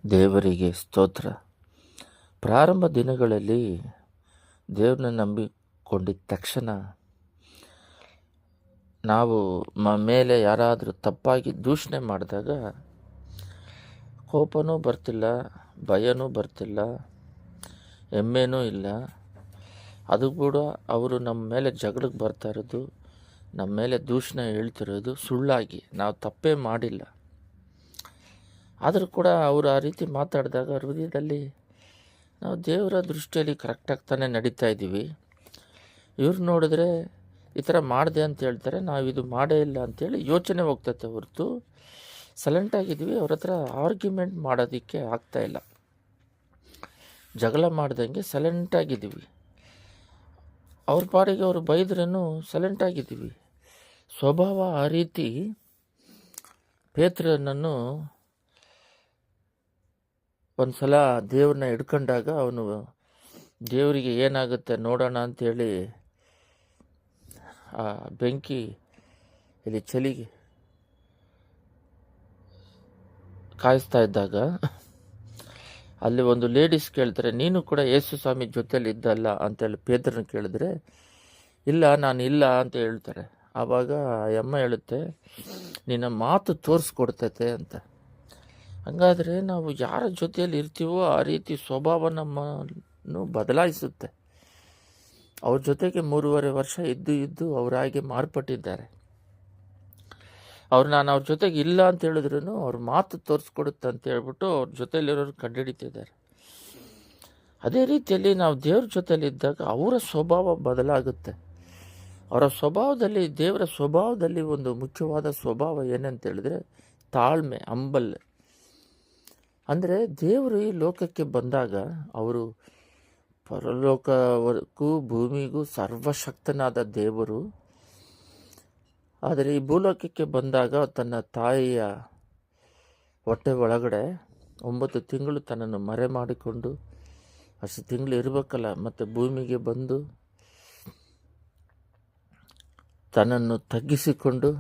ದೇವರಿಗೆ ಸ್ತೋತ್ರ. ಪ್ರಾರಂಭ ದಿನಗಳಲ್ಲಿ ದೇವ್ರನ್ನ ನಂಬಿಕೊಂಡಿದ್ದ ತಕ್ಷಣ ನಾವು ಮೇಲೆ ಯಾರಾದರೂ ತಪ್ಪಾಗಿ ದೂಷಣೆ ಮಾಡಿದಾಗ ಕೋಪನೂ ಬರ್ತಿಲ್ಲ, ಭಯನೂ ಬರ್ತಿಲ್ಲ, ಹೆಮ್ಮೆನೂ ಇಲ್ಲ. ಅದು ಕೂಡ ಅವರು ನಮ್ಮ ಮೇಲೆ ಜಗಳಕ್ಕೆ ಬರ್ತಾ ಇರೋದು, ನಮ್ಮ ಮೇಲೆ ದೂಷಣೆ ಹೇಳ್ತಿರೋದು ಸುಳ್ಳಾಗಿ, ನಾವು ತಪ್ಪೇ ಮಾಡಿಲ್ಲ. ಆದರೂ ಕೂಡ ಅವರು ಆ ರೀತಿ ಮಾತಾಡಿದಾಗ ಹೃದಯದಲ್ಲಿ ನಾವು ದೇವರ ದೃಷ್ಟಿಯಲ್ಲಿ ಕರೆಕ್ಟಾಗಿ ತಾನೇ ನಡೀತಾ ಇದ್ದೀವಿ, ಇವ್ರು ನೋಡಿದ್ರೆ ಈ ಥರ ಮಾಡಿದೆ ಅಂತ ಹೇಳ್ತಾರೆ, ನಾವು ಇದು ಮಾಡೇ ಇಲ್ಲ ಅಂಥೇಳಿ ಯೋಚನೆ ಹೋಗ್ತೈತೆ ಹೊರತು ಸೈಲೆಂಟಾಗಿದ್ವಿ. ಅವ್ರ ಹತ್ರ ಆರ್ಗ್ಯುಮೆಂಟ್ ಮಾಡೋದಕ್ಕೆ ಆಗ್ತಾಯಿಲ್ಲ, ಜಗಳ ಮಾಡ್ದಂಗೆ ಸೈಲೆಂಟಾಗಿದ್ದೀವಿ. ಅವ್ರ ಪಾಡಿಗೆ ಅವರು ಬೈದ್ರೂ ಸೈಲೆಂಟಾಗಿದ್ದೀವಿ. ಸ್ವಭಾವ ಆ ರೀತಿ. ಪೇತ್ರನನ್ನು ಒಂದು ಸಲ ದೇವ್ರನ್ನ ಹಿಡ್ಕೊಂಡಾಗ ಅವನು ದೇವರಿಗೆ ಏನಾಗುತ್ತೆ ನೋಡೋಣ ಅಂಥೇಳಿ ಆ ಬೆಂಕಿ ಇಲ್ಲಿ ಚಳಿಗೆ ಕಾಯಿಸ್ತಾ ಇದ್ದಾಗ ಅಲ್ಲಿ ಒಂದು ಲೇಡೀಸ್ ಕೇಳ್ತಾರೆ, ನೀನು ಕೂಡ ಯೇಸು ಸ್ವಾಮಿ ಜೊತೆಲಿ ಇದ್ದಲ್ಲ ಅಂತೇಳಿ ಪೇತ್ರನ ಕೇಳಿದ್ರೆ, ಇಲ್ಲ ನಾನು ಇಲ್ಲ ಅಂತ ಹೇಳ್ತಾರೆ. ಆವಾಗ ಅಮ್ಮ ಹೇಳುತ್ತೆ, ನಿನ್ನ ಮಾತು ತೋರಿಸ್ಕೊಡ್ತೈತೆ ಅಂತ. ಹಾಗಾದರೆ ನಾವು ಯಾರ ಜೊತೆಯಲ್ಲಿ ಇರ್ತೀವೋ ಆ ರೀತಿ ಸ್ವಭಾವ ನಮ್ಮನ್ನು ಬದಲಾಯಿಸುತ್ತೆ. ಅವ್ರ ಜೊತೆಗೆ 3.5 ವರ್ಷ ಇದ್ದು ಅವರಾಗೆ ಮಾರ್ಪಟ್ಟಿದ್ದಾರೆ. ನಾನು ಅವ್ರ ಜೊತೆಗೆ ಇಲ್ಲ ಅಂತ ಹೇಳಿದ್ರು ಅವ್ರ ಮಾತು ತೋರಿಸ್ಕೊಡುತ್ತೆ ಅಂತ ಹೇಳ್ಬಿಟ್ಟು ಅವ್ರ ಜೊತೆಯಲ್ಲಿರೋರು ಕಂಡುಹಿಡಿತಿದ್ದಾರೆ. ಅದೇ ರೀತಿಯಲ್ಲಿ ನಾವು ದೇವ್ರ ಜೊತೆಯಲ್ಲಿ ಇದ್ದಾಗ ಅವರ ಸ್ವಭಾವ ಬದಲಾಗುತ್ತೆ. ಅವರ ಸ್ವಭಾವದಲ್ಲಿ, ದೇವರ ಸ್ವಭಾವದಲ್ಲಿ ಒಂದು ಮುಖ್ಯವಾದ ಸ್ವಭಾವ ಏನಂತ ಹೇಳಿದ್ರೆ ತಾಳ್ಮೆ, ಹಂಬಲ್. ಅಂದರೆ ದೇವರು ಈ ಲೋಕಕ್ಕೆ ಬಂದಾಗ ಅವರು ಪರಲೋಕಕ್ಕೂ ಭೂಮಿಗೂ ಸರ್ವಶಕ್ತನಾದ ದೇವರು. ಆದರೆ ಈ ಭೂಲೋಕಕ್ಕೆ ಬಂದಾಗ ತನ್ನ ತಾಯಿಯ ಹೊಟ್ಟೆ ಒಳಗಡೆ 9 ತಿಂಗಳು ತನ್ನನ್ನು ಮರೆ ಮಾಡಿಕೊಂಡು, ಅಷ್ಟು ತಿಂಗಳು ಇರಬೇಕಲ್ಲ, ಮತ್ತು ಭೂಮಿಗೆ ಬಂದು ತನ್ನನ್ನು ತಗ್ಗಿಸಿಕೊಂಡು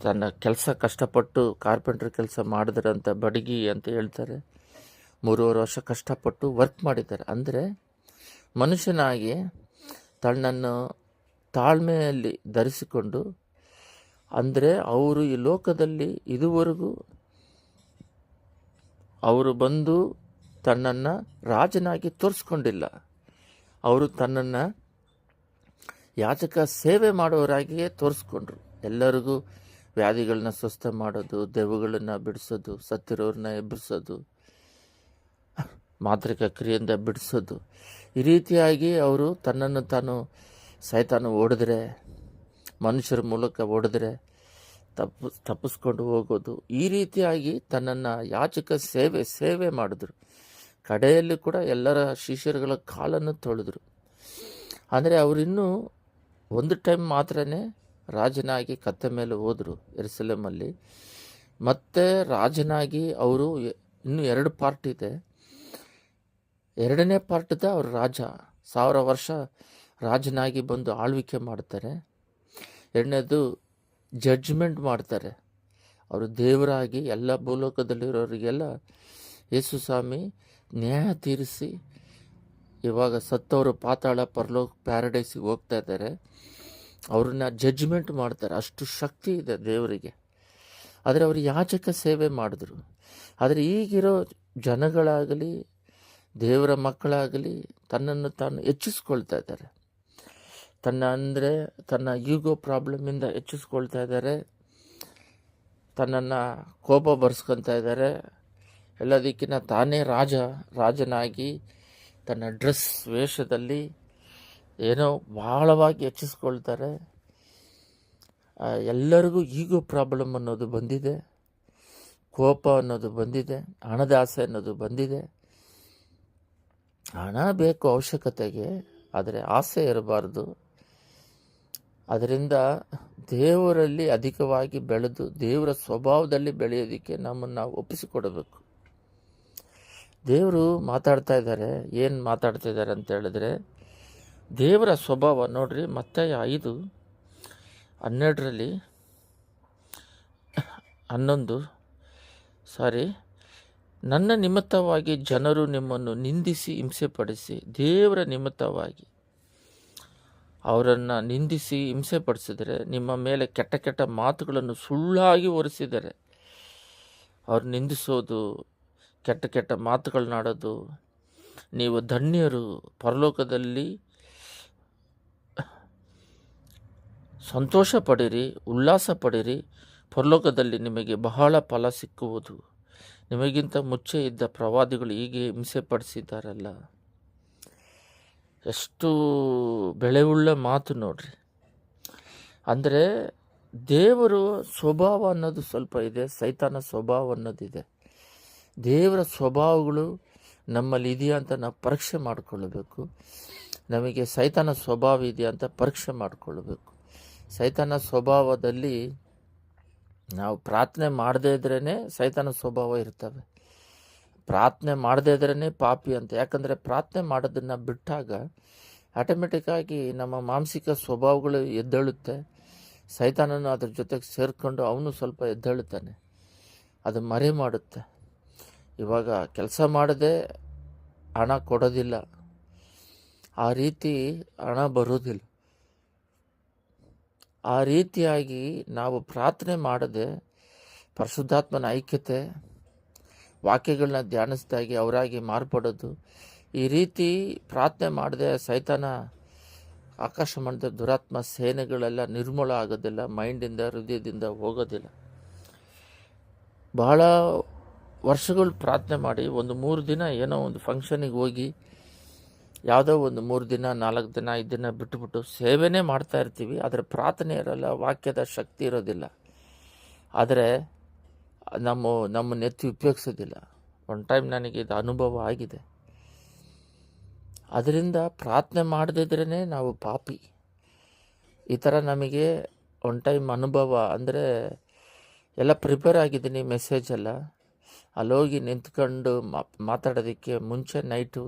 ತನ್ನ ಕೆಲಸ ಕಷ್ಟಪಟ್ಟು ಕಾರ್ಪೆಂಟ್ರ್ ಕೆಲಸ ಮಾಡಿದ್ರಂತ ಬಡಗಿ ಅಂತ ಹೇಳ್ತಾರೆ. 3.5 ವರ್ಷ ಕಷ್ಟಪಟ್ಟು ವರ್ಕ್ ಮಾಡಿದ್ದಾರೆ. ಅಂದರೆ ಮನುಷ್ಯನಾಗಿ ತನ್ನನ್ನು ತಾಳ್ಮೆಯಲ್ಲಿ ಧರಿಸಿಕೊಂಡು, ಅಂದರೆ ಅವರು ಈ ಲೋಕದಲ್ಲಿ ಇದುವರೆಗೂ ಅವರು ಬಂದು ತನ್ನನ್ನು ರಾಜನಾಗಿ ತೋರಿಸ್ಕೊಂಡಿಲ್ಲ. ಅವರು ತನ್ನನ್ನು ಯಾಜಕ ಸೇವೆ ಮಾಡೋರಾಗಿಯೇ ತೋರಿಸ್ಕೊಂಡ್ರು. ಎಲ್ಲರಿಗೂ ವ್ಯಾಧಿಗಳನ್ನ ಸ್ವಸ್ಥ ಮಾಡೋದು, ದೆವ್ವಗಳನ್ನು ಬಿಡಿಸೋದು, ಸತ್ತಿರೋರನ್ನ ಎಬ್ಬರಿಸೋದು, ಮಾಂತ್ರಿಕ ಕ್ರಿಯೆಯಿಂದ ಬಿಡಿಸೋದು. ಈ ರೀತಿಯಾಗಿ ಅವರು ತನ್ನನ್ನು ತಾನು ಸೈತಾನ ಹೊಡೆದ್ರೆ, ಮನುಷ್ಯರ ಮೂಲಕ ಹೊಡೆದ್ರೆ ತಪ್ಪಿಸ್ಕೊಂಡು ಹೋಗೋದು, ಈ ರೀತಿಯಾಗಿ ತನ್ನನ್ನು ಯಾಚಕ ಸೇವೆ ಮಾಡಿದ್ರು. ಕಡೆಯಲ್ಲಿ ಕೂಡ ಎಲ್ಲರ ಶಿಷ್ಯರುಗಳ ಕಾಲನ್ನು ತೊಳೆದ್ರು. ಅಂದರೆ ಅವರಿನ್ನೂ ಒಂದು ಟೈಮ್ ಮಾತ್ರನೇ ರಾಜನಾಗಿ ಕತ್ತೆ ಮೇಲೆ ಹೋದರು ಯೆರೂಸಲೇಮಲ್ಲಿ. ಮತ್ತೆ ರಾಜನಾಗಿ ಅವರು ಇನ್ನೂ 2 ಪಾರ್ಟ್ ಇದೆ. 2ನೇ ಪಾರ್ಟ್ದ ಅವರು ರಾಜ 1000 ವರ್ಷ ರಾಜನಾಗಿ ಬಂದು ಆಳ್ವಿಕೆ ಮಾಡ್ತಾರೆ. 2ನೇದು ಜಡ್ಜ್ಮೆಂಟ್ ಮಾಡ್ತಾರೆ. ಅವರು ದೇವರಾಗಿ ಎಲ್ಲ ಭೂಲೋಕದಲ್ಲಿರೋರಿಗೆಲ್ಲ ಯೇಸು ಸ್ವಾಮಿ ನ್ಯಾಯ ತೀರಿಸಿ, ಇವಾಗ ಸತ್ತವರು ಪಾತಾಳ, ಪರಲೋಕ, ಪ್ಯಾರಡೈಸಿಗೆ ಹೋಗ್ತಾ ಇದ್ದಾರೆ. ಅವ್ರನ್ನ ಜಡ್ಜ್ಮೆಂಟ್ ಮಾಡ್ತಾರೆ. ಅಷ್ಟು ಶಕ್ತಿ ಇದೆ ದೇವರಿಗೆ. ಆದರೆ ಅವರು ಯಾಜಕ ಸೇವೆ ಮಾಡಿದ್ರು. ಆದರೆ ಈಗಿರೋ ಜನಗಳಾಗಲಿ, ದೇವರ ಮಕ್ಕಳಾಗಲಿ ತನ್ನನ್ನು ತಾನು ಹೆಚ್ಚಿಸ್ಕೊಳ್ತಾ ಇದ್ದಾರೆ. ತನ್ನ ಈಗೋ ಪ್ರಾಬ್ಲಮ್ಮಿಂದ ಹೆಚ್ಚಿಸ್ಕೊಳ್ತಾ ಇದ್ದಾರೆ. ತನ್ನನ್ನು ಕೋಪ ಬರ್ಸ್ಕೊತಾ ಇದ್ದಾರೆ. ಎಲ್ಲದಕ್ಕಿಂತ ತಾನೇ ರಾಜನಾಗಿ ತನ್ನ ಡ್ರೆಸ್ ವೇಷದಲ್ಲಿ ಏನೋ ಬಹಳವಾಗಿ ಹೆಚ್ಚಿಸ್ಕೊಳ್ತಾರೆ. ಎಲ್ಲರಿಗೂ ಈಗೋ ಪ್ರಾಬ್ಲಮ್ ಅನ್ನೋದು ಬಂದಿದೆ, ಕೋಪ ಅನ್ನೋದು ಬಂದಿದೆ, ಹಣದ ಆಸೆ ಅನ್ನೋದು ಬಂದಿದೆ. ಹಣ ಬೇಕು ಅವಶ್ಯಕತೆಗೆ, ಆದರೆ ಆಸೆ ಇರಬಾರ್ದು. ಅದರಿಂದ ದೇವರಲ್ಲಿ ಅಧಿಕವಾಗಿ ಬೆಳೆದು ದೇವರ ಸ್ವಭಾವದಲ್ಲಿ ಬೆಳೆಯೋದಕ್ಕೆ ನಮ್ಮನ್ನು ನಾವು ಒಪ್ಪಿಸಿಕೊಡಬೇಕು. ದೇವರು ಮಾತಾಡ್ತಾ ಇದ್ದಾರೆ. ಏನು ಮಾತಾಡ್ತಾ ಇದ್ದಾರೆ ಅಂತ ಹೇಳಿದ್ರೆ, ದೇವರ ಸ್ವಭಾವ ನೋಡ್ರಿ. ಮತ್ತಾಯ 5:12 ನನ್ನ ನಿಮಿತ್ತವಾಗಿ ಜನರು ನಿಮ್ಮನ್ನು ನಿಂದಿಸಿ ಹಿಂಸೆಪಡಿಸಿ, ದೇವರ ನಿಮಿತ್ತವಾಗಿ ಅವರನ್ನು ನಿಂದಿಸಿ ಹಿಂಸೆಪಡಿಸಿದರೆ, ನಿಮ್ಮ ಮೇಲೆ ಕೆಟ್ಟ ಕೆಟ್ಟ ಮಾತುಗಳನ್ನು ಸುಳ್ಳಾಗಿ ಹೊರಿಸಿದರೆ, ಅವ್ರು ನಿಂದಿಸೋದು, ಕೆಟ್ಟ ಕೆಟ್ಟ ಮಾತುಗಳನ್ನಾಡೋದು, ನೀವು ಧನ್ಯರು, ಪರಲೋಕದಲ್ಲಿ ಸಂತೋಷ ಪಡಿರಿ, ಉಲ್ಲಾಸ ಪಡಿರಿ, ಪರಲೋಕದಲ್ಲಿ ನಿಮಗೆ ಬಹಳ ಫಲ ಸಿಕ್ಕುವುದು. ನಿಮಗಿಂತ ಮುಂಚೆ ಇದ್ದ ಪ್ರವಾದಿಗಳು ಹೀಗೆ ಹಿಂಸೆಪಡಿಸಿದ್ದಾರಲ್ಲ. ಎಷ್ಟು ಬೆಳೆಯುಳ್ಳ ಮಾತು ನೋಡ್ರಿ. ಅಂದರೆ ದೇವರು ಸ್ವಭಾವ ಅನ್ನೋದು ಸ್ವಲ್ಪ ಇದೆ, ಸೈತಾನ ಸ್ವಭಾವ ಅನ್ನೋದಿದೆ. ದೇವರ ಸ್ವಭಾವಗಳು ನಮ್ಮಲ್ಲಿ ಇದೆಯಾ ಅಂತ ನಾವು ಪರೀಕ್ಷೆ ಮಾಡಿಕೊಳ್ಳಬೇಕು. ನಮಗೆ ಸೈತಾನ ಸ್ವಭಾವ ಇದೆಯಾ ಅಂತ ಪರೀಕ್ಷೆ ಮಾಡಿಕೊಳ್ಬೇಕು. ಸೈತಾನ ಸ್ವಭಾವದಲ್ಲಿ ನಾವು ಪ್ರಾರ್ಥನೆ ಮಾಡದೇ ಇದ್ರೇ ಸೈತಾನ ಸ್ವಭಾವ ಇರ್ತವೆ. ಪ್ರಾರ್ಥನೆ ಮಾಡದೇ ಇದ್ರೇ ಪಾಪಿ ಅಂತ. ಯಾಕಂದರೆ ಪ್ರಾರ್ಥನೆ ಮಾಡೋದನ್ನು ಬಿಟ್ಟಾಗ ಆಟೋಮೆಟಿಕ್ಕಾಗಿ ನಮ್ಮ ಮಾನಸಿಕ ಸ್ವಭಾವಗಳು ಎದ್ದೇಳುತ್ತೆ. ಸೈತಾನನು ಅದ್ರ ಜೊತೆಗೆ ಸೇರಿಕೊಂಡು ಅವನು ಸ್ವಲ್ಪ ಎದ್ದೇಳುತ್ತಾನೆ, ಅದು ಮರೆ ಮಾಡುತ್ತೆ. ಇವಾಗ ಕೆಲಸ ಮಾಡದೆ ಹಣ ಕೊಡೋದಿಲ್ಲ, ಆ ರೀತಿ ಹಣ ಬರೋದಿಲ್ಲ. ಆ ರೀತಿಯಾಗಿ ನಾವು ಪ್ರಾರ್ಥನೆ ಮಾಡದೆ ಪರಿಶುದ್ಧಾತ್ಮನ ಐಕ್ಯತೆ, ವಾಕ್ಯಗಳನ್ನ ಧ್ಯಾನಿಸಿದಾಗಿ ಅವರಾಗಿ ಮಾರ್ಪಡೋದು, ಈ ರೀತಿ ಪ್ರಾರ್ಥನೆ ಮಾಡದೆ ಸೈತಾನ ಆಕಾಶ ಮಂಡದ ದುರಾತ್ಮ ಸೇನೆಗಳೆಲ್ಲ ನಿರ್ಮೂಲ ಆಗೋದಿಲ್ಲ, ಮೈಂಡಿಂದ ಹೃದಯದಿಂದ ಹೋಗೋದಿಲ್ಲ. ಬಹಳ ವರ್ಷಗಳು ಪ್ರಾರ್ಥನೆ ಮಾಡಿ ಒಂದು 3 ದಿನ ಏನೋ ಒಂದು ಫಂಕ್ಷನಿಗೆ ಹೋಗಿ ಯಾವುದೋ ಒಂದು 3 ದಿನ 4 ದಿನ 5 ದಿನ ಬಿಟ್ಟುಬಿಟ್ಟು ಸೇವೆನೇ ಮಾಡ್ತಾ ಇರ್ತೀವಿ. ಆದರೆ ಪ್ರಾರ್ಥನೆ ಇರೋಲ್ಲ, ವಾಕ್ಯದ ಶಕ್ತಿ ಇರೋದಿಲ್ಲ. ಆದರೆ ನಮ್ಮನ್ನು ಎತ್ತಿ ಉಪಯೋಗಿಸೋದಿಲ್ಲ. ಒಂದು ಟೈಮ್ ನನಗೆ ಇದು ಅನುಭವ ಆಗಿದೆ. ಅದರಿಂದ ಪ್ರಾರ್ಥನೆ ಮಾಡದಿದ್ರೇ ನಾವು ಪಾಪಿ. ಈ ಥರ ನಮಗೆ ಒಂದು ಟೈಮ್ ಅನುಭವ. ಅಂದರೆ ಎಲ್ಲ ಪ್ರಿಪೇರ್ ಆಗಿದ್ದೀನಿ, ಮೆಸೇಜೆಲ್ಲ ಅಲ್ಲೋಗಿ ನಿಂತ್ಕೊಂಡು ಮಾತಾಡೋದಕ್ಕೆ ಮುಂಚೆ ನೈಟು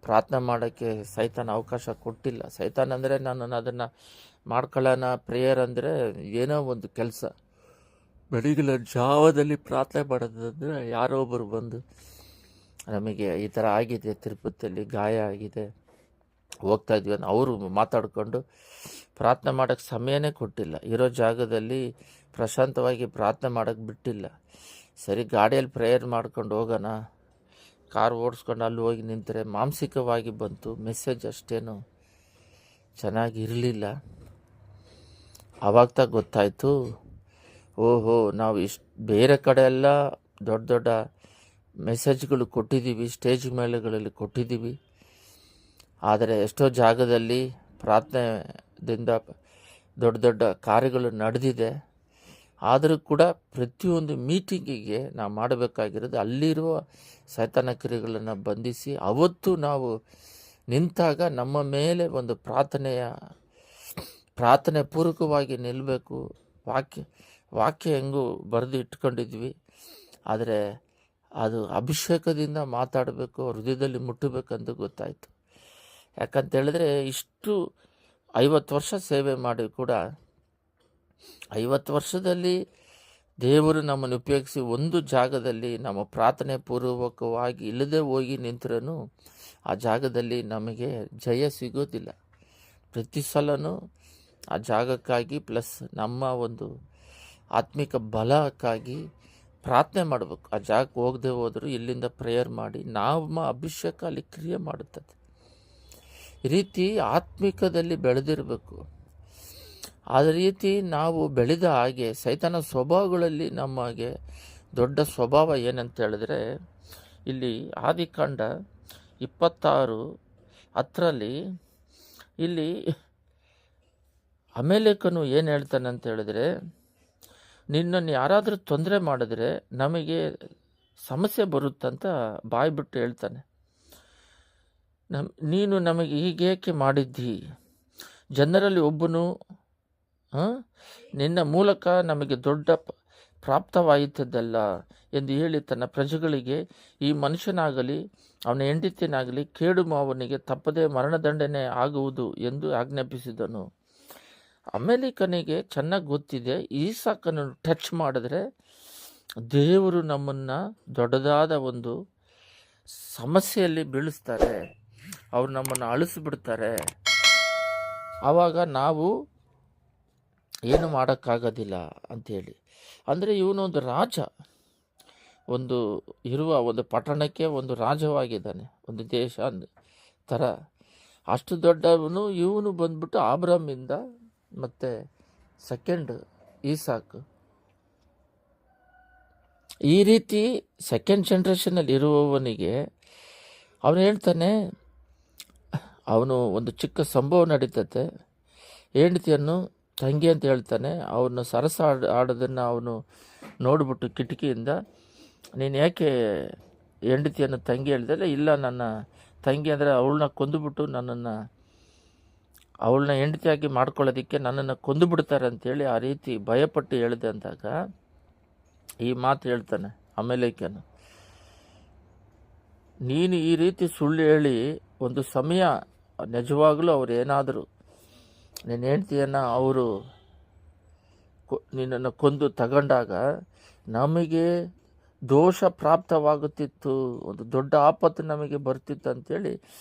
ಪ್ರಾರ್ಥನೆ ಮಾಡೋಕ್ಕೆ ಸೈತಾನ ಅವಕಾಶ ಕೊಟ್ಟಿಲ್ಲ. ಸೈತಾನ ಅಂದರೆ ನಾನು ಅದನ್ನು ಮಾಡ್ಕೊಳ್ಳೋಣ, ಪ್ರೇಯರ್ ಅಂದರೆ ಏನೋ ಒಂದು ಕೆಲಸ. ಬೆಳಗಿನ ಜಾವದಲ್ಲಿ ಪ್ರಾರ್ಥನೆ ಮಾಡೋದಂದರೆ ಯಾರೋ ಒಬ್ಬರು ಬಂದು ನಮಗೆ ಈ ಥರ ಆಗಿದೆ, ತಿರುಪತಿಯಲ್ಲಿ ಗಾಯ ಆಗಿದೆ, ಹೋಗ್ತಾ ಇದ್ವಿ ಅಂತ ಅವರು ಮಾತಾಡಿಕೊಂಡು ಪ್ರಾರ್ಥನೆ ಮಾಡೋಕ್ಕೆ ಸಮಯನೇ ಕೊಟ್ಟಿಲ್ಲ. ಇರೋ ಜಾಗದಲ್ಲಿ ಪ್ರಶಾಂತವಾಗಿ ಪ್ರಾರ್ಥನೆ ಮಾಡೋಕ್ಕೆ ಬಿಟ್ಟಿಲ್ಲ. ಸರಿ, ಗಾಡಿಯಲ್ಲಿ ಪ್ರೇಯರ್ ಮಾಡ್ಕೊಂಡು ಹೋಗೋಣ, ಕಾರ್ ಓಡಿಸ್ಕೊಂಡು ಅಲ್ಲಿ ಹೋಗಿ ನಿಂತರೆ ಮಾನಸಿಕವಾಗಿ ಬಂತು. ಮೆಸೇಜ್ ಅಷ್ಟೇನು ಚೆನ್ನಾಗಿರಲಿಲ್ಲ. ಆವಾಗ ಗೊತ್ತಾಯಿತು, ಓಹೋ ನಾವು ಇಷ್ಟು ಬೇರೆ ಕಡೆ ಎಲ್ಲ ದೊಡ್ಡ ದೊಡ್ಡ ಮೆಸೇಜ್ಗಳು ಕೊಟ್ಟಿದ್ದೀವಿ, ಸ್ಟೇಜ್ ಮೇಲೆಗಳಲ್ಲಿ ಕೊಟ್ಟಿದ್ದೀವಿ. ಆದರೆ ಎಷ್ಟೋ ಜಾಗದಲ್ಲಿ ಪ್ರಾರ್ಥನೆಯಿಂದ ದೊಡ್ಡ ದೊಡ್ಡ ಕಾರ್ಯಗಳು ನಡೆದಿದೆ. ಆದರೂ ಕೂಡ ಪ್ರತಿಯೊಂದು ಮೀಟಿಂಗಿಗೆ ನಾವು ಮಾಡಬೇಕಾಗಿರೋದು ಅಲ್ಲಿರುವ ಸೈತಾನ ಕ್ರಿಯೆಗಳನ್ನು ಬಂಧಿಸಿ, ಅವತ್ತು ನಾವು ನಿಂತಾಗ ನಮ್ಮ ಮೇಲೆ ಒಂದು ಪ್ರಾರ್ಥನೆ ಪೂರ್ವಕವಾಗಿ ನಿಲ್ಲಬೇಕು. ವಾಕ್ಯ ಹೆಂಗೂ ಬರೆದು ಇಟ್ಕೊಂಡಿದ್ವಿ, ಆದರೆ ಅದು ಅಭಿಷೇಕದಿಂದ ಮಾತಾಡಬೇಕು, ಹೃದಯದಲ್ಲಿ ಮುಟ್ಟಬೇಕಂತ ಗೊತ್ತಾಯಿತು. ಯಾಕಂತೇಳಿದ್ರೆ ಇಷ್ಟು 50 ವರ್ಷ ಸೇವೆ ಮಾಡಿ ಕೂಡ 50 ವರ್ಷದಲ್ಲಿ ದೇವರು ನಮ್ಮನ್ನು ಉಪಯೋಗಿಸಿ ಒಂದು ಜಾಗದಲ್ಲಿ ನಮ್ಮ ಪ್ರಾರ್ಥನೆ ಪೂರ್ವಕವಾಗಿ ಇಲ್ಲದೆ ಹೋಗಿ ನಿಂತರೂ ಆ ಜಾಗದಲ್ಲಿ ನಮಗೆ ಜಯ ಸಿಗೋದಿಲ್ಲ. ಪ್ರತಿ ಸಲನೂ ಆ ಜಾಗಕ್ಕಾಗಿ ಪ್ಲಸ್ ನಮ್ಮ ಒಂದು ಆತ್ಮಿಕ ಬಲಕ್ಕಾಗಿ ಪ್ರಾರ್ಥನೆ ಮಾಡಬೇಕು. ಆ ಜಾಗಕ್ಕೆ ಹೋಗದೆ ಹೋದರೂ ಇಲ್ಲಿಂದ ಪ್ರೇಯರ್ ಮಾಡಿ ನಮ್ಮ ಅಭಿಷೇಕ ಅಲ್ಲಿ ಕ್ರಿಯೆ ಮಾಡುತ್ತದೆ. ಈ ರೀತಿ ಆತ್ಮಿಕದಲ್ಲಿ ಬೆಳೆದಿರಬೇಕು. ಅದೇ ರೀತಿ ನಾವು ಬೆಳೆದ ಹಾಗೆ ಸೈತಾನ ಸ್ವಭಾವಗಳಲ್ಲಿ ನಮಗೆ ದೊಡ್ಡ ಸ್ವಭಾವ ಏನಂತ ಹೇಳಿದ್ರೆ, ಇಲ್ಲಿ ಆದಿಕಾಂಡ 26:10 ಇಲ್ಲಿ ಅಮೇಲೇಕನು ಏನು ಹೇಳ್ತಾನೆ ಅಂತ ಹೇಳಿದ್ರೆ, ನಿನ್ನನ್ನು ಯಾರಾದರೂ ತೊಂದರೆ ಮಾಡಿದ್ರೆ ನಮಗೆ ಸಮಸ್ಯೆ ಬರುತ್ತಂತ ಬಾಯ್ಬಿಟ್ಟು ಹೇಳ್ತಾನೆ. ನೀನು ನಮಗೆ ಹೀಗೇಕೆ ಮಾಡಿದ್ದಿ? ಜನರಲ್ಲಿ ಒಬ್ಬನು ನಿನ್ನ ಮೂಲಕ ನಮಗೆ ದೊಡ್ಡ ಪ್ರಾಪ್ತವಾಯಿತದಲ್ಲ ಎಂದು ಹೇಳಿ ತನ್ನ ಪ್ರಜೆಗಳಿಗೆ, ಈ ಮನುಷ್ಯನಾಗಲಿ ಅವನ ಹೆಂಡತಿನಾಗಲಿ ಕೇಡು ಅವನಿಗೆ ತಪ್ಪದೇ ಮರಣದಂಡನೆ ಆಗುವುದು ಎಂದು ಆಜ್ಞಾಪಿಸಿದನು. ಅಮೇಲೇಕನಿಗೆ ಚೆನ್ನಾಗಿ ಗೊತ್ತಿದೆ, ಈಸಾಕನನ್ನು ಟಚ್ ಮಾಡಿದ್ರೆ ದೇವರು ನಮ್ಮನ್ನು ದೊಡ್ಡದಾದ ಒಂದು ಸಮಸ್ಯೆಯಲ್ಲಿ ಬೀಳಿಸ್ತಾರೆ, ಅವ್ರು ನಮ್ಮನ್ನು ಅಳಿಸ್ಬಿಡ್ತಾರೆ. ಆವಾಗ ನಾವು ಏನು ಮಾಡೋಕ್ಕಾಗೋದಿಲ್ಲ ಅಂಥೇಳಿ. ಅಂದರೆ ಇವನೊಂದು ರಾಜ, ಒಂದು ಇರುವ ಒಂದು ಪಟ್ಟಣಕ್ಕೆ ಒಂದು ರಾಜವಾಗಿದ್ದಾನೆ, ಒಂದು ದೇಶ ಥರ. ಅಷ್ಟು ದೊಡ್ಡವನು ಇವನು ಬಂದ್ಬಿಟ್ಟು ಆಬ್ರಾಮಿಂದ ಮತ್ತು ಸೆಕೆಂಡ್ ಈಸಾಕ್, ಈ ರೀತಿ ಸೆಕೆಂಡ್ ಜನ್ರೇಷನಲ್ಲಿ ಇರುವವನಿಗೆ ಅವನು ಹೇಳ್ತಾನೆ, ಅವನು ಒಂದು ಚಿಕ್ಕ ಸಂಭವ ನಡೀತತೆ, ಹೆಂಡತಿಯನ್ನು ತಂಗಿ ಅಂತ ಹೇಳ್ತಾನೆ. ಅವನು ಸರಸ ಆಡೋದನ್ನು ಅವನು ನೋಡಿಬಿಟ್ಟು ಕಿಟಕಿಯಿಂದ, ನೀನು ಯಾಕೆ ಹೆಂಡತಿಯನ್ನು ತಂಗಿ ಹೇಳ್ದಲ್ಲ, ಇಲ್ಲ ನನ್ನ ತಂಗಿ ಅಂದರೆ ಅವಳನ್ನ ಕೊಂದುಬಿಟ್ಟು ಅವಳನ್ನ ಹೆಂಡತಿಯಾಗಿ ಮಾಡ್ಕೊಳ್ಳೋದಕ್ಕೆ ನನ್ನನ್ನು ಕೊಂದುಬಿಡ್ತಾರೆ ಅಂತೇಳಿ ಆ ರೀತಿ ಭಯಪಟ್ಟು ಹೇಳಿದೆ ಅಂದಾಗ ಈ ಮಾತು ಹೇಳ್ತಾನೆ ಅಮೇಲೇಕನು, ನೀನು ಈ ರೀತಿ ಸುಳ್ಳು ಹೇಳಿ ಒಂದು ಸಮಯ ನಿಜವಾಗಲೂ ಅವ್ರು ಏನಾದರೂ ನಿನ್ನ ಹೆಂಡತಿಯನ್ನು ಅವರು ನಿನ್ನನ್ನು ಕೊಂದು ತಗೊಂಡಾಗ ನಮಗೆ ದೋಷ ಪ್ರಾಪ್ತವಾಗುತ್ತಿತ್ತು, ಒಂದು ದೊಡ್ಡ ಆಪತ್ತು ನಮಗೆ ಬರ್ತಿತ್ತು ಅಂಥೇಳಿ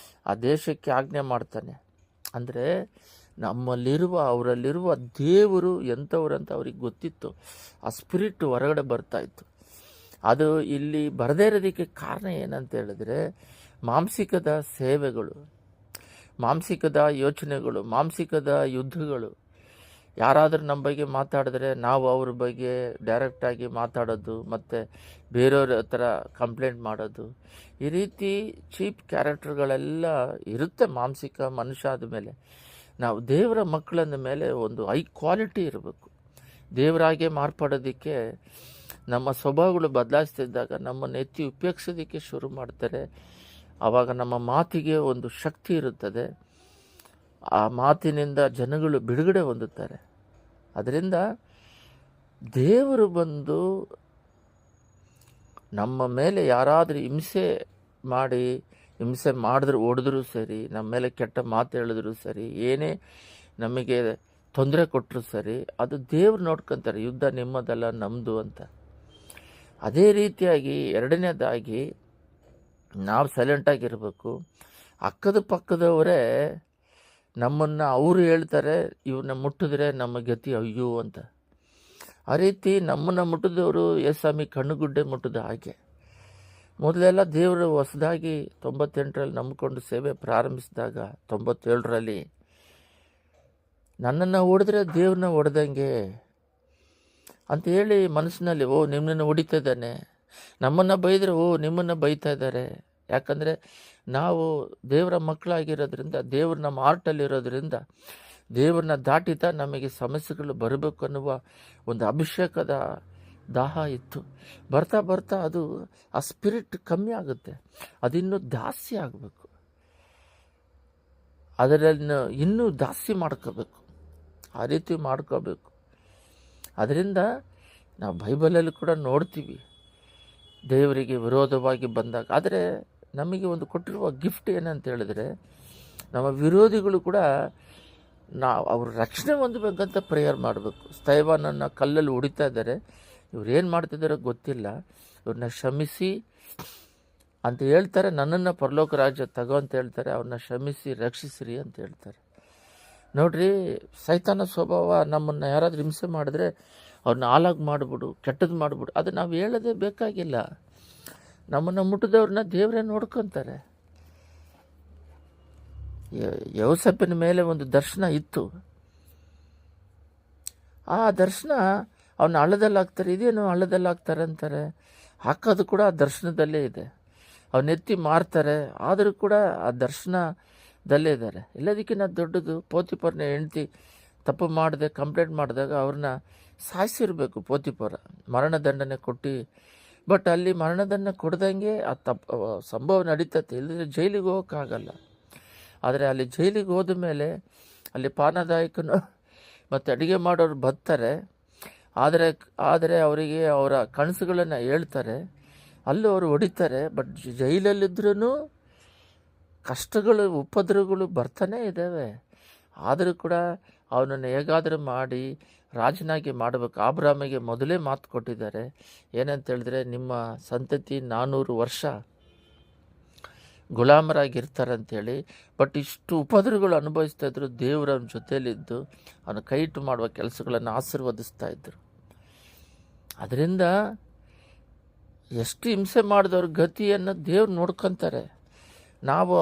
ಆ ದೇಶಕ್ಕೆ ಆಜ್ಞೆ ಮಾಡ್ತಾನೆ. ಅಂದರೆ ಅವರಲ್ಲಿರುವ ದೇವರು ಎಂಥವ್ರಂತ ಅವ್ರಿಗೆ ಗೊತ್ತಿತ್ತು. ಆ ಸ್ಪಿರಿಟ್ ಹೊರಗಡೆ ಬರ್ತಾಯಿತ್ತು. ಅದು ಇಲ್ಲಿ ಬರದೇ ಇರೋದಕ್ಕೆ ಕಾರಣ ಏನಂತ ಹೇಳಿದ್ರೆ, ಮಾಂಸಿಕದ ಸೇವೆಗಳು, ಮಾಂಸಿಕದ ಯೋಚನೆಗಳು, ಮಾಂಸಿಕದ ಯುದ್ಧಗಳು. ಯಾರಾದರೂ ನಮ್ಮ ಬಗ್ಗೆ ಮಾತಾಡಿದ್ರೆ ನಾವು ಅವ್ರ ಬಗ್ಗೆ ಡೈರೆಕ್ಟಾಗಿ ಮಾತಾಡೋದು, ಮತ್ತು ಬೇರೆಯವ್ರ ಹತ್ರ ಕಂಪ್ಲೇಂಟ್ ಮಾಡೋದು, ಈ ರೀತಿ ಚೀಪ್ ಕ್ಯಾರೆಕ್ಟರ್ಗಳೆಲ್ಲ ಇರುತ್ತೆ ಮಾನಸಿಕ ಮನುಷ್ಯ ಆದಮೇಲೆ. ನಾವು ದೇವರ ಮಕ್ಕಳಂದ ಮೇಲೆ ಒಂದು ಹೈ ಕ್ವಾಲಿಟಿ ಇರಬೇಕು. ದೇವರಾಗೆ ಮಾರ್ಪಡೋದಕ್ಕೆ ನಮ್ಮ ಸ್ವಭಾವಗಳು ಬದಲಾಯಿಸ್ತಿದ್ದಾಗ ನಮ್ಮನ್ನು ಎತ್ತಿ ಉಪಯೋಗಿಸೋದಕ್ಕೆ ಶುರು ಮಾಡ್ತಾರೆ. ಆವಾಗ ನಮ್ಮ ಮಾತಿಗೆ ಒಂದು ಶಕ್ತಿ ಇರುತ್ತದೆ. ಆ ಮಾತಿನಿಂದ ಜನಗಳು ಬಿಡುಗಡೆ ಹೊಂದುತ್ತಾರೆ. ಅದರಿಂದ ದೇವರು ಬಂದು ನಮ್ಮ ಮೇಲೆ ಯಾರಾದರೂ ಹಿಂಸೆ ಮಾಡಿದ್ರು ಹೊಡೆದ್ರೂ ಸರಿ, ನಮ್ಮ ಮೇಲೆ ಕೆಟ್ಟ ಮಾತು ಹೇಳಿದ್ರು ಸರಿ, ಏನೇ ನಮಗೆ ತೊಂದರೆ ಕೊಟ್ಟರು ಸರಿ, ಅದು ದೇವ್ರು ನೋಡ್ಕೊತಾರೆ. ಯುದ್ಧ ನಿಮ್ಮದಲ್ಲ ನಮ್ಮದು ಅಂತ. ಅದೇ ರೀತಿಯಾಗಿ ಎರಡನೇದಾಗಿ ನಾವು ಸೈಲೆಂಟಾಗಿರಬೇಕು. ಅಕ್ಕದ ಪಕ್ಕದವರೇ ನಮ್ಮನ್ನು ಅವರು ಹೇಳ್ತಾರೆ, ಇವನ್ನ ಮುಟ್ಟಿದ್ರೆ ನಮ್ಮ ಗತಿ ಅಯ್ಯೋ ಅಂತ. ಆ ರೀತಿ ನಮ್ಮನ್ನು ಮುಟ್ಟಿದವರು ಏಸಾಮಿ ಕಣ್ಣುಗುಡ್ಡೆ ಮುಟ್ಟಿದ ಹಾಗೆ. ಮೊದಲೆಲ್ಲ ದೇವರು ಹೊಸದಾಗಿ 98ರಲ್ಲಿ ನಂಬಿಕೊಂಡು ಸೇವೆ ಪ್ರಾರಂಭಿಸಿದಾಗ 97ರಲ್ಲಿ ನನ್ನನ್ನು ಹೊಡೆದ್ರೆ ದೇವ್ರನ್ನ ಹೊಡೆದಂಗೆ ಅಂತ ಹೇಳಿ ಮನಸ್ಸಿನಲ್ಲಿ, ಓ ನಿಮ್ಮನ್ನು ಹೊಡಿತಾ ಇದ್ದಾನೆ, ನಮ್ಮನ್ನು ಬೈದರೆ ಓ ನಿಮ್ಮನ್ನು ಬೈತಾ ಇದ್ದಾರೆ. ಯಾಕಂದರೆ ನಾವು ದೇವರ ಮಕ್ಕಳಾಗಿರೋದ್ರಿಂದ, ದೇವ್ರ ನಮ್ಮ ಆರ್ಟಲ್ಲಿರೋದ್ರಿಂದ, ದೇವ್ರನ್ನ ದಾಟಿತಾ ನಮಗೆ ಸಮಸ್ಯೆಗಳು ಬರಬೇಕು ಅನ್ನುವ ಒಂದು ಅಭಿಷೇಕದ ದಾಹ ಇತ್ತು. ಬರ್ತಾ ಬರ್ತಾ ಅದು ಆ ಸ್ಪಿರಿಟ್ ಕಮ್ಮಿ ಆಗುತ್ತೆ, ಅದಿನ್ನೂ ಜಾಸ್ತಿ ಆಗಬೇಕು, ಅದನ್ನು ಇನ್ನೂ ಜಾಸ್ತಿ ಮಾಡ್ಕೋಬೇಕು, ಆ ರೀತಿ ಮಾಡ್ಕೋಬೇಕು. ಅದರಿಂದ ನಾವು ಬೈಬಲಲ್ಲಿ ಕೂಡ ನೋಡ್ತೀವಿ, ದೇವರಿಗೆ ವಿರೋಧವಾಗಿ ಬಂದಾಗ. ಆದರೆ ನಮಗೆ ಒಂದು ಕೊಟ್ಟಿರುವ ಗಿಫ್ಟ್ ಏನಂತ ಹೇಳಿದ್ರೆ, ನಮ್ಮ ವಿರೋಧಿಗಳು ಕೂಡ ಅವ್ರ ರಕ್ಷಣೆ ಹೊಂದಬೇಕಂತ ಪ್ರೇಯರ್ ಮಾಡಬೇಕು. ಸ್ಥೈವಾನನ್ನು ಕಲ್ಲಲ್ಲಿ ಹೊಡಿತಾ ಇದ್ದಾರೆ, ಇವ್ರು ಏನು ಮಾಡ್ತಿದ್ದಾರೋ ಗೊತ್ತಿಲ್ಲ, ಇವ್ರನ್ನ ಕ್ಷಮಿಸಿ ಅಂತ ಹೇಳ್ತಾರೆ. ನನ್ನನ್ನು ಪರಲೋಕ ರಾಜ್ಯ ತಗೋ ಅಂತ ಹೇಳ್ತಾರೆ. ಅವ್ರನ್ನ ಕ್ಷಮಿಸಿ ರಕ್ಷಿಸ್ರಿ ಅಂತ ಹೇಳ್ತಾರೆ. ನೋಡ್ರಿ, ಸೈತಾನ ಸ್ವಭಾವ ನಮ್ಮನ್ನು ಯಾರಾದರೂ ಹಿಂಸೆ ಮಾಡಿದ್ರೆ ಅವ್ರನ್ನ ಹಾಲಾಗಿ ಮಾಡಿಬಿಡು, ಕೆಟ್ಟದ್ದು ಮಾಡಿಬಿಡು, ಅದು ನಾವು ಹೇಳೋದೇ ಬೇಕಾಗಿಲ್ಲ. ನಮ್ಮನ್ನು ಮುಟ್ಟಿದವ್ರನ್ನ ದೇವರೇ ನೋಡ್ಕೊತಾರೆ. ಯೋಸೇಫನ ಮೇಲೆ ಒಂದು ದರ್ಶನ ಇತ್ತು. ಆ ದರ್ಶನ ಅವನ್ನ ಹಳ್ಳದಲ್ಲಿ ಹಾಕ್ತಾರೆ. ಇದೇನು ಹಳ್ಳದಲ್ಲಿ ಹಾಕ್ತಾರೆ ಅಂತಾರೆ, ಹಾಕೋದು ಕೂಡ ಆ ದರ್ಶನದಲ್ಲೇ ಇದೆ. ಅವನ್ನೆತ್ತಿ ಮಾರ್ತಾರೆ, ಆದರೂ ಕೂಡ ಆ ದರ್ಶನದಲ್ಲೇ ಇದ್ದಾರೆ. ಎಲ್ಲದಕ್ಕಿಂತ ದೊಡ್ಡದು, ಪೋತಿಫರನ ಹೆಂಡತಿ ತಪ್ಪು ಮಾಡದೆ ಕಂಪ್ಲೇಂಟ್ ಮಾಡಿದಾಗ ಅವ್ರನ್ನ ಸಾಯಿಸಿರ್ಬೇಕು. ಪೋತಿಫರ ಮರಣದಂಡನೆ ಕೊಟ್ಟು, ಬಟ್ ಅಲ್ಲಿ ಮರಣದಂಡನೆ ಕೊಡ್ದಂಗೆ ಆ ಸಂಭವ ನಡೀತತೆ, ಇಲ್ಲದ್ರೆ ಜೈಲಿಗೆ ಹೋಗೋಕ್ಕಾಗಲ್ಲ. ಆದರೆ ಅಲ್ಲಿ ಜೈಲಿಗೆ ಹೋದ ಮೇಲೆ ಅಲ್ಲಿ ಪಾನದಾಯಕನು ಮತ್ತು ಅಡುಗೆ ಮಾಡೋರು ಬರ್ತಾರೆ. ಆದರೆ ಅವರಿಗೆ ಅವರ ಕನಸುಗಳನ್ನು ಹೇಳ್ತಾರೆ, ಅಲ್ಲೂ ಅವರು ಹೊಡಿತಾರೆ. ಬಟ್ ಜೈಲಲ್ಲಿದ್ರೂ ಕಷ್ಟಗಳು, ಉಪದ್ರವಗಳು ಬರ್ತಾನೇ ಇದ್ದಾವೆ. ಆದರೂ ಕೂಡ ಅವನನ್ನು ಹೇಗಾದರೂ ಮಾಡಿ ರಾಜನಾಗಿ ಮಾಡಬೇಕು. ಅಬ್ರಾಹ್ಮಿಗೆ ಮೊದಲೇ ಮಾತು ಕೊಟ್ಟಿದ್ದಾರೆ, ಏನಂತ ಹೇಳಿದ್ರೆ ನಿಮ್ಮ ಸಂತತಿ 400 ವರ್ಷ ಗುಲಾಮರಾಗಿರ್ತಾರಂತೇಳಿ. ಬಟ್ ಇಷ್ಟು ಉಪದ್ರವಗಳು ಅನುಭವಿಸ್ತಾ ಇದ್ರು, ದೇವರ ಜೊತೆಯಲ್ಲಿದ್ದು ಅವನು ಕೈ ಇಟ್ಟು ಮಾಡುವ ಕೆಲಸಗಳನ್ನು ಆಶೀರ್ವದಿಸ್ತಾ ಇದ್ದರು. ಅದರಿಂದ ಎಷ್ಟು ಹಿಂಸೆ ಮಾಡಿದವ್ರ ಗತಿಯನ್ನು ದೇವ್ರು ನೋಡ್ಕೊತಾರೆ. ನಾವು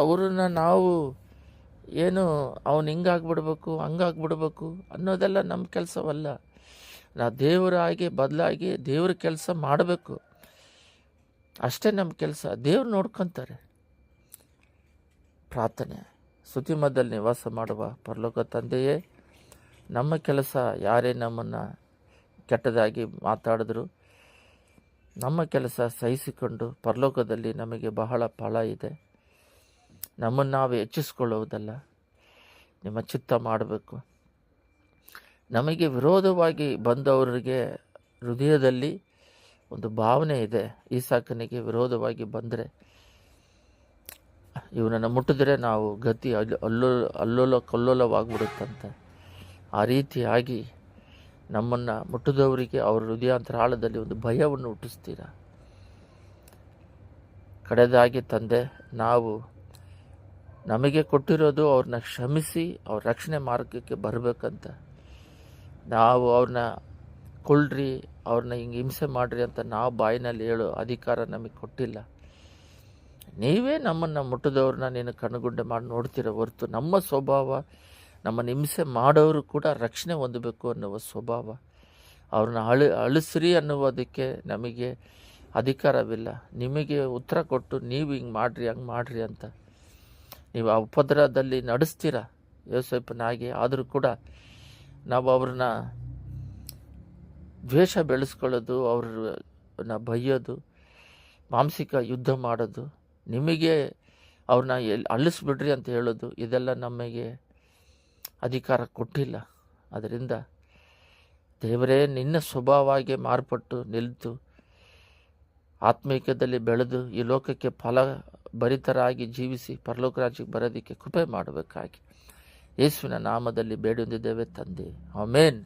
ಅವ್ರನ್ನ ನಾವು ಏನು ಅವನು ಹಿಂಗಾಗ್ಬಿಡ್ಬೇಕು ಹಂಗಾಗ್ಬಿಡ್ಬೇಕು ಅನ್ನೋದೆಲ್ಲ ನಮ್ಮ ಕೆಲಸವಲ್ಲ. ನಾವು ದೇವರಾಗಿ ಬದಲಾಗಿ ದೇವ್ರ ಕೆಲಸ ಮಾಡಬೇಕು, ಅಷ್ಟೇ ನಮ್ಮ ಕೆಲಸ. ದೇವ್ರು ನೋಡ್ಕೊತಾರೆ. ಪ್ರಾರ್ಥನೆ. ಸ್ತುತಿಮಧ್ಯದಲ್ಲಿ ನಿವಾಸ ಮಾಡುವ ಪರಲೋಕ ತಂದೆಯೇ, ನಮ್ಮ ಕೆಲಸ ಯಾರೇ ನಮ್ಮನ್ನು ಕೆಟ್ಟದಾಗಿ ಮಾತಾಡಿದ್ರು ನಮ್ಮ ಕೆಲಸ ಸಹಿಸಿಕೊಂಡು ಪರಲೋಕದಲ್ಲಿ ನಮಗೆ ಬಹಳ ಫಲ ಇದೆ. ನಮ್ಮನ್ನು ನಾವು ಹೆಚ್ಚಿಸ್ಕೊಳ್ಳುವುದಲ್ಲ, ನಿಮ್ಮ ಚಿತ್ತ ಮಾಡಬೇಕು. ನಮಗೆ ವಿರೋಧವಾಗಿ ಬಂದವರಿಗೆ ಹೃದಯದಲ್ಲಿ ಒಂದು ಭಾವನೆ ಇದೆ, ಈಸಾಕನಿಗೆ ವಿರೋಧವಾಗಿ ಬಂದರೆ ಇವನನ್ನು ಮುಟ್ಟಿದ್ರೆ ನಾವು ಗತಿ ಕಲ್ಲೋಲವಾಗ್ಬಿಡುತ್ತಂತೆ. ಆ ರೀತಿಯಾಗಿ ನಮ್ಮನ್ನು ಮುಟ್ಟಿದವರಿಗೆ ಅವರ ಹೃದಯಾಂತರಾಳದಲ್ಲಿ ಒಂದು ಭಯವನ್ನು ಹುಟ್ಟಿಸ್ತೀರ. ಕಡೆದಾಗಿ ತಂದೆ, ನಾವು ನಮಗೆ ಕೊಟ್ಟಿರೋದು ಅವ್ರನ್ನ ಕ್ಷಮಿಸಿ ಅವ್ರ ರಕ್ಷಣೆ ಮಾರ್ಗಕ್ಕೆ ಬರಬೇಕಂತ. ನಾವು ಅವ್ರನ್ನ ಕೊಳ್ರಿ, ಅವ್ರನ್ನ ಹಿಂಗೆ ಹಿಂಸೆ ಮಾಡಿರಿ ಅಂತ ನಾವು ಬಾಯಿನಲ್ಲಿ ಹೇಳೋ ಅಧಿಕಾರ ನಮಗೆ ಕೊಟ್ಟಿಲ್ಲ. ನೀವೇ ನಮ್ಮನ್ನು ಮುಟ್ಟಿದವ್ರನ್ನ ನೀನು ಕಣ್ಣುಗುಡ್ಡೆ ಮಾಡಿ ನೋಡ್ತೀರ ಹೊರತು ನಮ್ಮ ಸ್ವಭಾವ ನಮ್ಮನ್ನು ಹಿಂಸೆ ಮಾಡೋರು ಕೂಡ ರಕ್ಷಣೆ ಹೊಂದಬೇಕು ಅನ್ನುವ ಸ್ವಭಾವ, ಅವ್ರನ್ನ ಅಳಿಸ್ರಿ ಅನ್ನುವುದಕ್ಕೆ ನಮಗೆ ಅಧಿಕಾರವಿಲ್ಲ. ನಿಮಗೆ ಉತ್ತರ ಕೊಟ್ಟು ನೀವು ಹಿಂಗೆ ಮಾಡಿರಿ ಹಂಗೆ ಮಾಡಿರಿ ಅಂತ ನೀವು ಆ ಉಪದ್ರವದಲ್ಲಿ ನಡೆಸ್ತೀರ ಯೋಸೇಫನಾಗಿ. ಆದರೂ ಕೂಡ ನಾವು ಅವ್ರನ್ನ ದ್ವೇಷ ಬೆಳೆಸ್ಕೊಳ್ಳೋದು, ಅವ್ರನ್ನ ಬೈಯೋದು, ಮಾನಸಿಕ ಯುದ್ಧ ಮಾಡೋದು, ನಿಮಗೆ ಅವ್ರನ್ನ ಅಳಿಸ್ಬಿಡ್ರಿ ಅಂತ ಹೇಳೋದು, ಇದೆಲ್ಲ ನಮಗೆ ಅಧಿಕಾರ ಕೊಟ್ಟಿಲ್ಲ. ಅದರಿಂದ ದೇವರೇ, ನಿನ್ನ ಸ್ವಭಾವವಾಗಿ ಮಾರ್ಪಟ್ಟು ನಿಲ್ತು ಆತ್ಮೀಕದಲ್ಲಿ ಬೆಳೆದು ಈ ಲೋಕಕ್ಕೆ ಫಲ ಭರಿತರಾಗಿ ಜೀವಿಸಿ ಪರಲೋಕ ರಾಜ್ಯಕ್ಕೆ ಬರೋದಕ್ಕೆ ಕೃಪೆ ಮಾಡಬೇಕಾಗಿ ಯೇಸುವಿನ ನಾಮದಲ್ಲಿ ಬೇಡಿ ಹೊಂದಿದ್ದೇವೆ ತಂದೆ. ಆಮೇನ್.